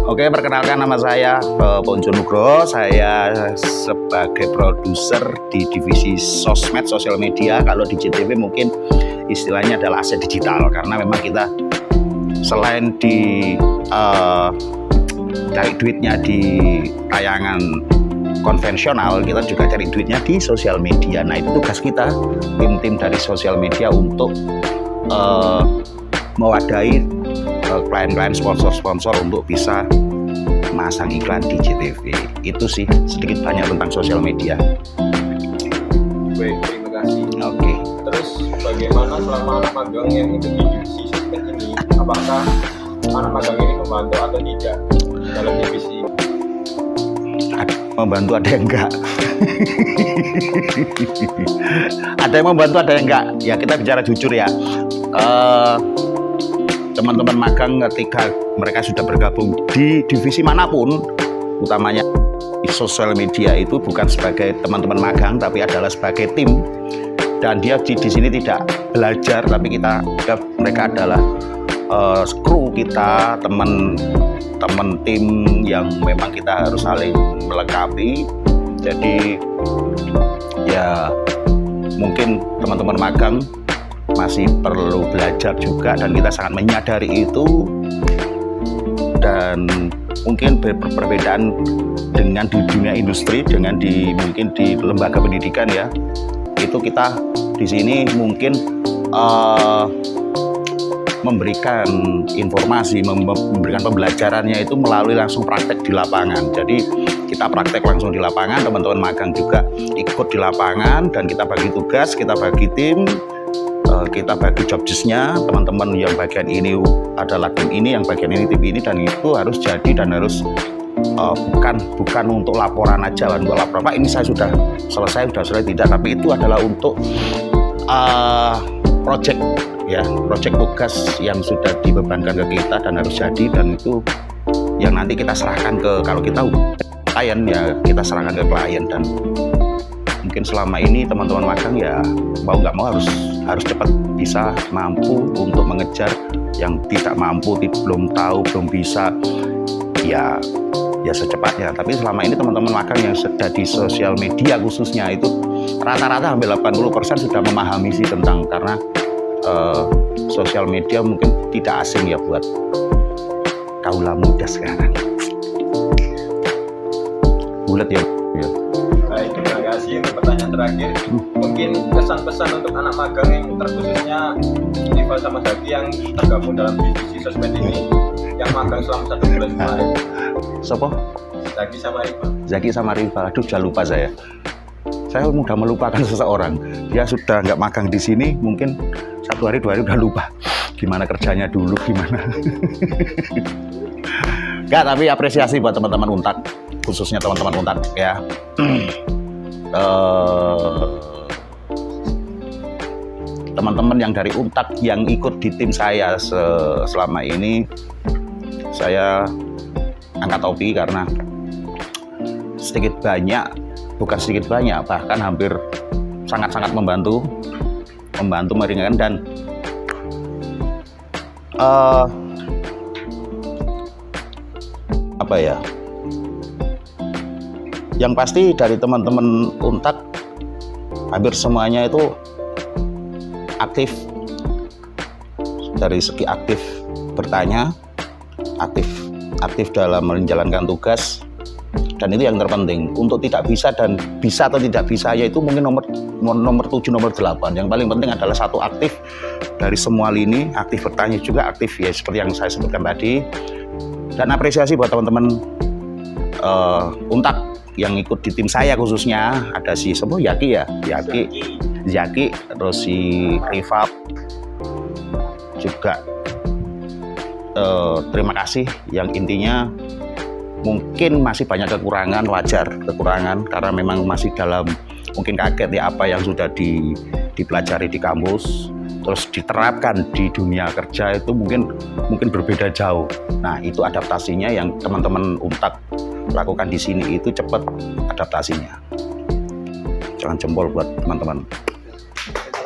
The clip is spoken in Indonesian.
Oke, perkenalkan nama saya Ponco Nugroho. Saya sebagai produser di divisi sosmed, sosial media. Kalau di JTV mungkin istilahnya adalah aset digital, karena memang kita selain cari duitnya di tayangan konvensional, kita juga cari duitnya di sosial media. Nah, itu tugas kita, tim-tim dari sosial media, untuk mewadahi klien-klien, sponsor-sponsor untuk bisa masang iklan di JTV. Itu sih sedikit banyak tentang sosial media. Baik, terima kasih. Oke. Terus bagaimana selama anak magang yang ikut di divisi sosmed ini? Apakah anak magang ini membantu atau tidak dalam divisi? Ada membantu, ada yang enggak. Ada yang membantu, ada yang enggak. Ya, kita bicara jujur ya. Teman-teman magang ketika mereka sudah bergabung di divisi manapun, utamanya di sosial media, itu bukan sebagai teman-teman magang, tapi adalah sebagai tim. Dan dia di sini tidak belajar, tapi mereka adalah kru kita, teman tim yang memang kita harus saling melengkapi. Jadi ya mungkin teman-teman magang masih perlu belajar juga, dan kita sangat menyadari itu. Dan mungkin perbedaan dengan di dunia industri, dengan mungkin di lembaga pendidikan ya, itu kita di sini mungkin memberikan informasi, memberikan pembelajarannya itu melalui langsung praktek di lapangan. Jadi kita praktek langsung di lapangan, teman-teman magang juga ikut di lapangan, dan kita bagi tugas, kita bagi tim, kita bagi job desk-nya. Teman-teman yang bagian ini adalah tim ini, yang bagian ini tim ini, dan itu harus jadi dan harus bukan untuk laporan aja, untuk laporan Pak ini saya sudah selesai tidak, tapi itu adalah untuk project tugas yang sudah dibebankan ke kita dan harus jadi, dan itu yang nanti kita serahkan ke, kalau kita klien ya kita serahkan ke klien. Dan mungkin selama ini teman-teman magang ya mau nggak mau harus cepat bisa mampu untuk mengejar yang tidak mampu, belum tahu, belum bisa, ya secepatnya. Tapi selama ini teman-teman magang yang sudah di sosial media khususnya itu rata-rata hampir 80% sudah memahami sih tentang, karena sosial media mungkin tidak asing ya buat kaula muda sekarang. Bulat ya. Baik, terima kasih. Untuk pertanyaan terakhir, mungkin pesan-pesan untuk anak magang yang terkhususnya Riva sama Zaki yang tergabung dalam divisi sosmed ini, yang magang selama 1 bulan kemarin. Siapa? Zaki sama Riva. Aduh, jangan lupa saya mudah melupakan seseorang. Dia sudah nggak magang di sini, mungkin 1 hari 2 hari udah lupa gimana kerjanya dulu, gimana. Nggak, tapi apresiasi buat teman-teman Untak, khususnya teman-teman Untak ya. Teman-teman yang dari Untak yang ikut di tim saya selama ini, saya angkat topi, karena bukan sedikit banyak, bahkan hampir sangat-sangat membantu meringankan. Dan yang pasti dari teman-teman Untak hampir semuanya itu aktif, dari segi aktif bertanya, aktif dalam menjalankan tugas. Dan itu yang terpenting. Untuk tidak bisa dan bisa atau tidak bisa, yaitu mungkin nomor 7, nomor 8. Yang paling penting adalah satu, aktif dari semua lini, aktif bertanya juga, aktif ya seperti yang saya sebutkan tadi. Dan apresiasi buat teman-teman Untak yang ikut di tim saya, khususnya ada si Zaki, terus si Riva juga. Terima kasih. Yang intinya mungkin masih banyak kekurangan, wajar kekurangan, karena memang masih dalam, mungkin kaget ya apa yang sudah dipelajari di kampus terus diterapkan di dunia kerja itu mungkin berbeda jauh. Nah, itu adaptasinya yang teman-teman Untak lakukan di sini, itu cepat adaptasinya. Jangan jempol buat teman-teman.